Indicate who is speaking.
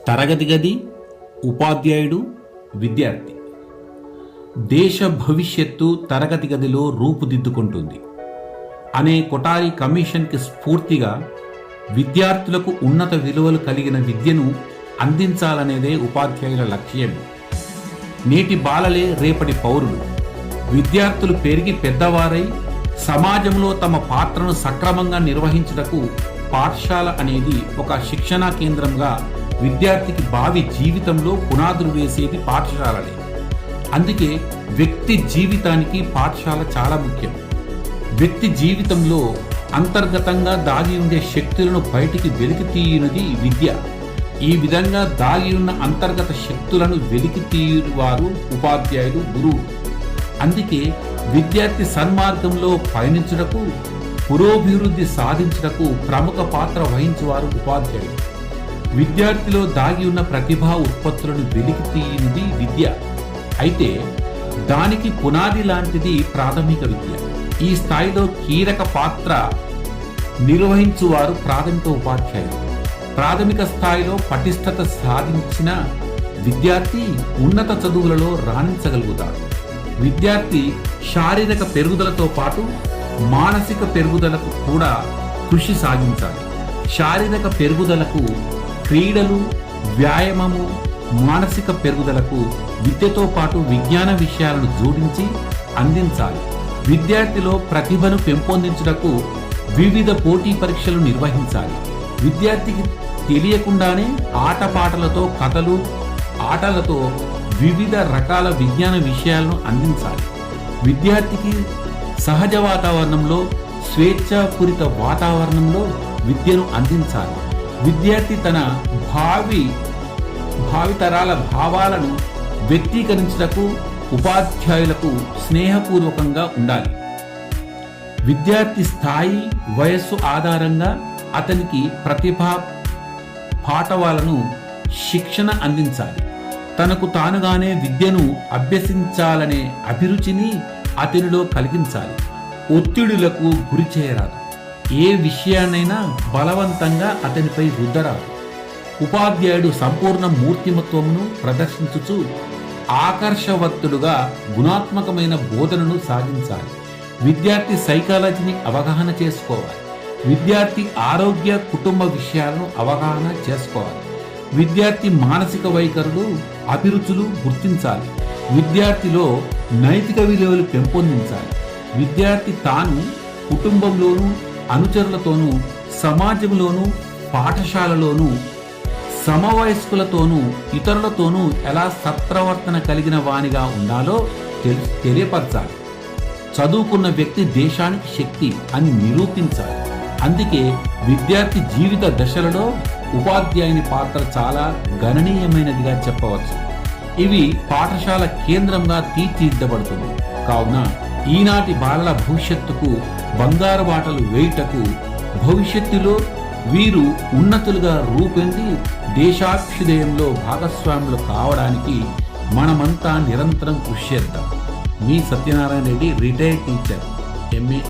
Speaker 1: తరగతి గది, ఉపాధ్యాయుడు, విద్యార్థి. దేశ భవిష్యత్తు తరగతి గదిలో రూపుదిద్దుకుంటుంది అనే కొఠారి కమిషన్కి స్ఫూర్తిగా విద్యార్థులకు ఉన్నత విలువలు కలిగిన విద్యను అందించాలనేదే ఉపాధ్యాయుల లక్ష్యం. నేటి బాలలే రేపటి పౌరులు. విద్యార్థులు పెరిగి పెద్దవారై సమాజంలో తమ పాత్రను సక్రమంగా నిర్వహించుటకు పాఠశాల అనేది ఒక శిక్షణా కేంద్రంగా విద్యార్థికి భావి జీవితంలో పునాదులు వేసేది పాఠశాలలే. అందుకే వ్యక్తి జీవితానికి పాఠశాల చాలా ముఖ్యం. వ్యక్తి జీవితంలో అంతర్గతంగా దాగి ఉండే శక్తులను బయటికి వెలికి తీయునది విద్య. ఈ విధంగా దాగి ఉన్న అంతర్గత శక్తులను వెలికి తీయువారు ఉపాధ్యాయులు, గురువులు. అందుకే విద్యార్థి సన్మార్గంలో పయనించుటకు, పురోభివృద్ధి సాధించుటకు ప్రముఖ పాత్ర వహించేవారు ఉపాధ్యాయులు. విద్యార్థిలో దాగి ఉన్న ప్రతిభా ఉత్పత్తులను వెలికి తీయనిది విద్య. అయితే దానికి పునాది లాంటిది ప్రాథమిక విద్య. ఈ స్థాయిలో కీలక పాత్ర నిర్వహించువారు ప్రాథమిక ఉపాధ్యాయులు. ప్రాథమిక స్థాయిలో పటిష్టత సాధించిన విద్యార్థి ఉన్నత చదువులలో రాణించగలుగుతాడు. విద్యార్థి శారీరక పెరుగుదలతో పాటు మానసిక పెరుగుదలకు కూడా కృషి సాగించాలి. శారీరక పెరుగుదలకు క్రీడలు, వ్యాయామము, మానసిక పెరుగుదలకు విద్యతో పాటు విజ్ఞాన విషయాలను జోడించి అందించాలి. విద్యార్థిలో ప్రతిభను పెంపొందించుటకు వివిధ పోటీ పరీక్షలు నిర్వహించాలి. విద్యార్థికి తెలియకుండానే ఆటపాటలతో, కథలు, ఆటలతో వివిధ రకాల విజ్ఞాన విషయాలను అందించాలి. విద్యార్థికి సహజ వాతావరణంలో, స్వేచ్ఛాపూరిత వాతావరణంలో విద్యను అందించాలి. విద్యార్థి తన భావితరాల భావాలను వ్యక్తీకరించుటకు ఉపాధ్యాయులకు స్నేహపూర్వకంగా ఉండాలి. విద్యార్థి స్థాయి, వయస్సు ఆధారంగా అతనికి ప్రతిభా పాఠవాలను శిక్షణ అందించాలి. తనకు తానుగానే విద్యను అభ్యసించాలనే అభిరుచిని అతనిలో కలిగించాలి. ఒత్తిడులకు గురి చేయరాదు. ఏ విషయాన్నైనా బలవంతంగా అతనిపై రుద్దరాదు. ఉపాధ్యాయుడు సంపూర్ణ మూర్తిమత్వమును ప్రదర్శించుచు ఆకర్షవంతుడుగా గుణాత్మకమైన బోధనను సాగించాలి. విద్యార్థి సైకాలజీని అవగాహన చేసుకోవాలి. విద్యార్థి ఆరోగ్య, కుటుంబ విషయాలను అవగాహన చేసుకోవాలి. విద్యార్థి మానసిక వైఖరులు, అభిరుచులు గుర్తించాలి. విద్యార్థిలో నైతిక విలువలు పెంపొందించాలి. విద్యార్థి తాను కుటుంబంలోనూ, అనుచరులతోనూ, సమాజంలోనూ, పాఠశాలలోనూ, సమవయస్కులతోనూ, ఇతరులతోనూ ఎలా సత్ప్రవర్తన కలిగిన వానిగా ఉండాలో తెలియపరచాలి. చదువుకున్న వ్యక్తి దేశానికి శక్తి అని నిరూపించాలి. అందుకే విద్యార్థి జీవిత దశలలో ఉపాధ్యాయుని పాత్ర చాలా గణనీయమైనదిగా చెప్పవచ్చు. ఇవి పాఠశాల కేంద్రంగా తీర్చిదిద్దబడుతుంది. కావున ఈనాటి బాలల భవిష్యత్తుకు బంగారు బాటలు వేయుటకు, భవిష్యత్తులో వీరు ఉన్నతులుగా రూపొంది దేశాభ్యుదయంలో భాగస్వాములు కావడానికి మనమంతా నిరంతరం కృషి చేద్దాం. మీ Satyanarayana Reddy, retired teacher, MA.